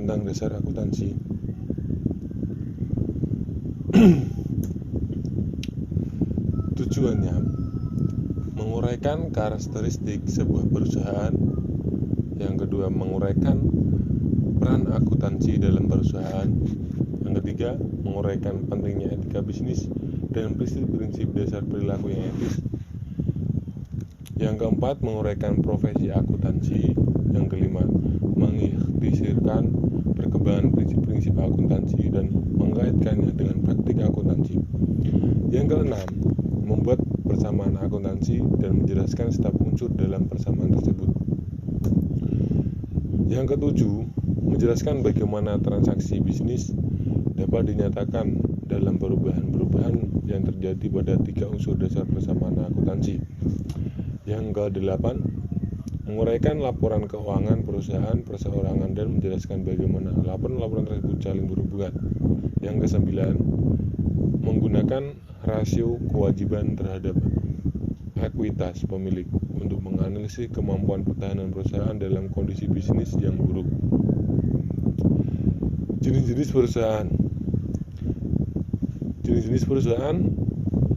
tentang dasar akuntansi. Tujuannya menguraikan karakteristik sebuah perusahaan. Yang kedua, menguraikan peran akuntansi dalam perusahaan. Yang ketiga, menguraikan pentingnya etika bisnis dan prinsip-prinsip dasar perilaku yang etis. Yang keempat, menguraikan profesi akuntansi. Yang kelima, mengikhtisarkan perkembangan prinsip-prinsip akuntansi dan mengaitkannya dengan praktik akuntansi. Yang keenam, membuat persamaan akuntansi dan menjelaskan setiap unsur dalam persamaan tersebut. Yang ketujuh, menjelaskan bagaimana transaksi bisnis dapat dinyatakan dalam perubahan-perubahan yang terjadi pada 3 unsur dasar persamaan akuntansi. Yang kedelapan, menguraikan laporan keuangan perusahaan perseorangan dan menjelaskan bagaimana laporan-laporan tersebut saling berhubungan. Yang kesembilan, menggunakan rasio kewajiban terhadap ekuitas pemilik untuk menganalisis kemampuan pertahanan perusahaan dalam kondisi bisnis yang buruk. Jenis-jenis perusahaan. Jenis-jenis perusahaan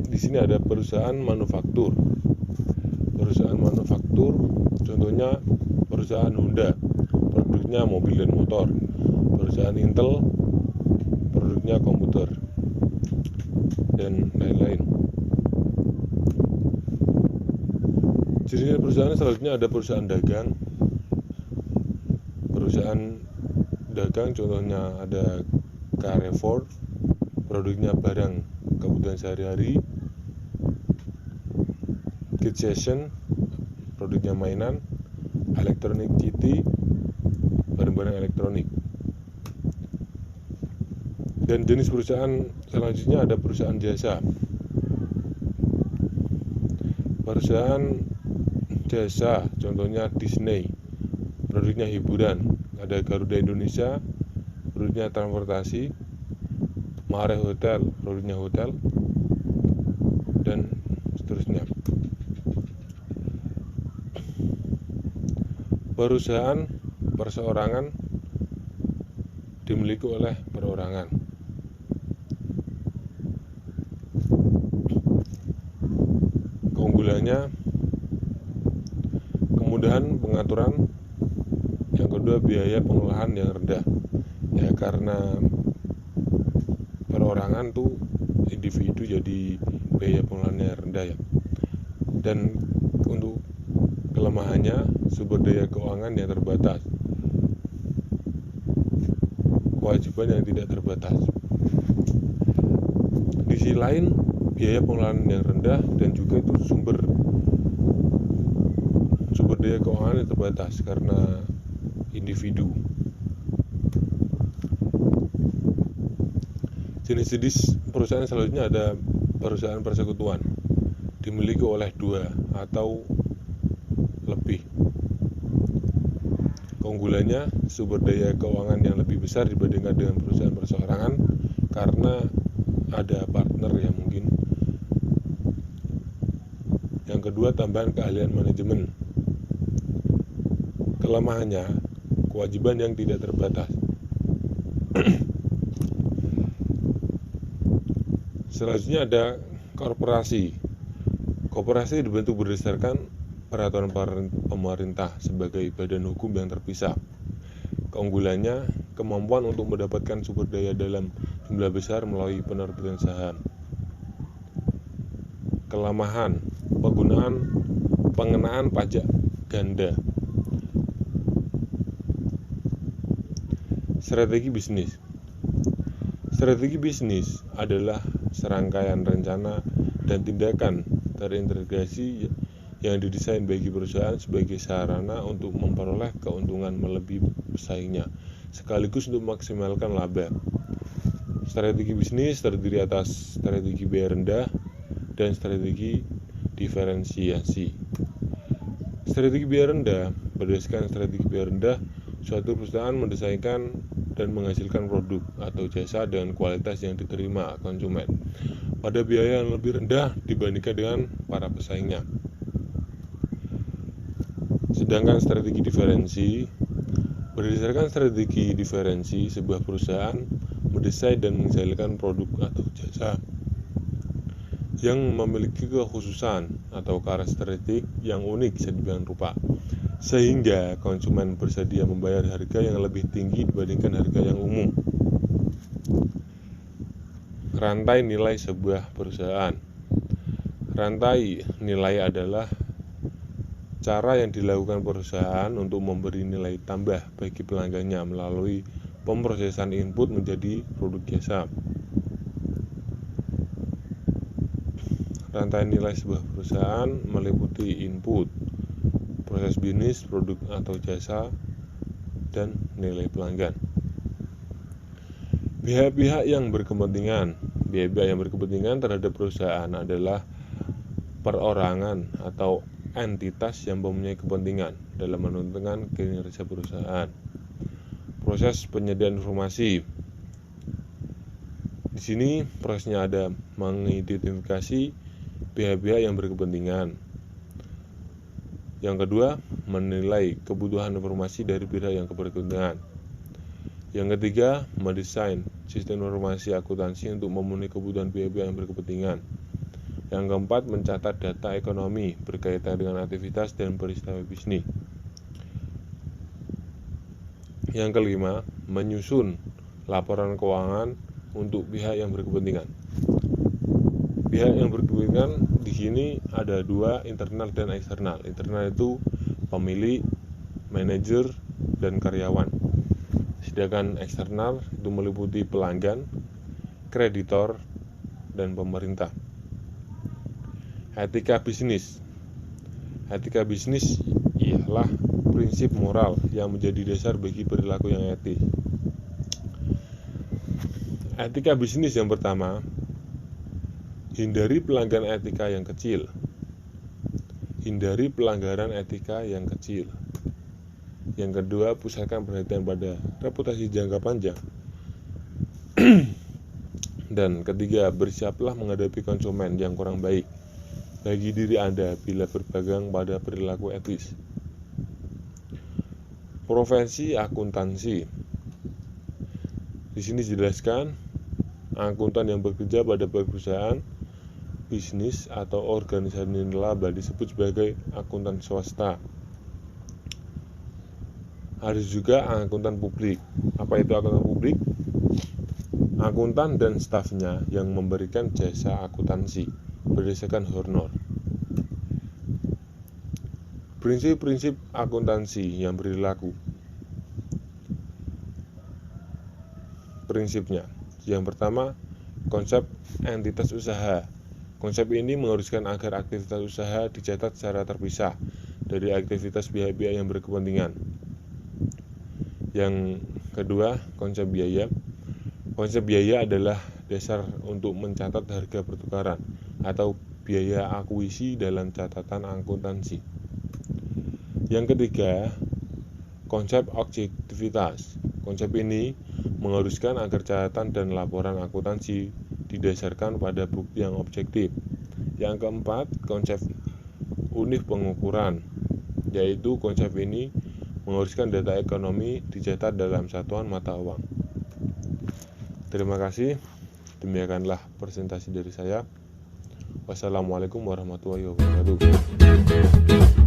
di sini ada perusahaan manufaktur. Perusahaan manufaktur contohnya perusahaan Honda, produknya mobil dan motor. Perusahaan Intel, produknya komputer dan lain-lain. Jenis perusahaan selanjutnya ada perusahaan dagang. Perusahaan dagang contohnya ada Carrefour, produknya barang kebutuhan sehari-hari. Kitchen, produknya mainan. Electronic City, barang-barang elektronik. Dan jenis perusahaan selanjutnya ada perusahaan jasa. Perusahaan jasa contohnya Disney, produknya hiburan. Ada Garuda Indonesia, produknya transportasi. Mare Hotel, produknya hotel, dan seterusnya. Perusahaan perseorangan dimiliki oleh perorangan. Keunggulannya, kemudahan pengaturan. Yang kedua, biaya pengolahan yang rendah. Ya karena perorangan tuh individu, jadi biaya pengolahannya rendah ya. Dan untuk kelemahannya, sumber daya keuangan yang terbatas, kewajiban yang tidak terbatas. Di sisi lain, biaya pengolahan yang rendah dan juga itu sumber daya keuangan yang terbatas karena individu. Jenis-jenis perusahaan selanjutnya ada perusahaan persekutuan, dimiliki oleh 2 atau lebih. Keunggulannya, sumber daya keuangan yang lebih besar dibandingkan dengan perusahaan perseorangan karena ada partner ya mungkin. Yang kedua, tambahan keahlian manajemen. Kelemahannya, kewajiban yang tidak terbatas. Selanjutnya ada korporasi. Korporasi dibentuk berdasarkan peraturan pemerintah sebagai badan hukum yang terpisah. Keunggulannya, kemampuan untuk mendapatkan sumber daya dalam jumlah besar melalui penerbitan saham. Kelemahan, pengenaan pajak ganda. Strategi bisnis. Strategi bisnis adalah serangkaian rencana dan tindakan terintegrasi yang didesain bagi perusahaan sebagai sarana untuk memperoleh keuntungan melebihi pesaingnya, sekaligus untuk memaksimalkan laba. Strategi bisnis terdiri atas strategi biaya rendah dan strategi diferensiasi. Strategi biaya rendah. Berdasarkan strategi biaya rendah, suatu perusahaan mendesainkan dan menghasilkan produk atau jasa dengan kualitas yang diterima konsumen pada biaya yang lebih rendah dibandingkan dengan para pesaingnya. Sedangkan strategi diferensi Berdasarkan strategi diferensi, sebuah perusahaan mendesain dan menjalankan produk atau jasa yang memiliki kekhususan atau karakteristik yang unik sedemikian rupa, sehingga konsumen bersedia membayar harga yang lebih tinggi dibandingkan harga yang umum. Rantai nilai sebuah perusahaan. Rantai nilai adalah cara yang dilakukan perusahaan untuk memberi nilai tambah bagi pelanggannya melalui pemrosesan input menjadi produk jasa. Rantai nilai sebuah perusahaan meliputi input, proses bisnis, produk atau jasa, dan nilai pelanggan. Pihak-pihak yang berkepentingan. Pihak-pihak yang berkepentingan terhadap perusahaan adalah perorangan atau entitas yang mempunyai kepentingan dalam menentukan kinerja perusahaan. Proses penyediaan informasi. Di sini prosesnya ada mengidentifikasi pihak-pihak yang berkepentingan. Yang kedua, menilai kebutuhan informasi dari pihak yang berkepentingan. Yang ketiga, mendesain sistem informasi akuntansi untuk memenuhi kebutuhan pihak-pihak yang berkepentingan. Yang keempat, mencatat data ekonomi berkaitan dengan aktivitas dan peristiwa bisnis. Yang kelima, menyusun laporan keuangan untuk pihak yang berkepentingan. Pihak yang berkepentingan di sini ada dua, internal dan eksternal. Internal itu pemilik, manajer, dan karyawan. Sedangkan eksternal itu meliputi pelanggan, kreditor, dan pemerintah. Etika bisnis. Etika bisnis ialah prinsip moral yang menjadi dasar bagi perilaku yang etis. Etika bisnis yang pertama, hindari pelanggaran etika yang kecil. Hindari pelanggaran etika yang kecil. Yang kedua, pusatkan perhatian pada reputasi jangka panjang. Dan ketiga, bersiaplah menghadapi konsumen yang kurang baik bagi diri Anda bila berpegang pada perilaku etis. Profesi akuntansi. Di sini dijelaskan, akuntan yang bekerja pada perusahaan, bisnis atau organisasi nirlaba disebut sebagai akuntan swasta. Ada juga akuntan publik. Apa itu akuntan publik? Akuntan dan stafnya yang memberikan jasa akuntansi berdasarkan honor. Prinsip-prinsip akuntansi yang berlaku. Prinsipnya, yang pertama, konsep entitas usaha. Konsep ini mengharuskan agar aktivitas usaha dicatat secara terpisah dari aktivitas pihak-pihak yang berkepentingan. Yang kedua, konsep biaya. Konsep biaya adalah dasar untuk mencatat harga pertukaran atau biaya akuisisi dalam catatan akuntansi. Yang ketiga, konsep objektivitas. Konsep ini mengharuskan agar catatan dan laporan akuntansi didasarkan pada bukti yang objektif. Yang keempat, konsep unit pengukuran, yaitu konsep ini mengharuskan data ekonomi dicatat dalam satuan mata uang. Terima kasih. Demikianlah presentasi dari saya. Wassalamualaikum warahmatullahi wabarakatuh.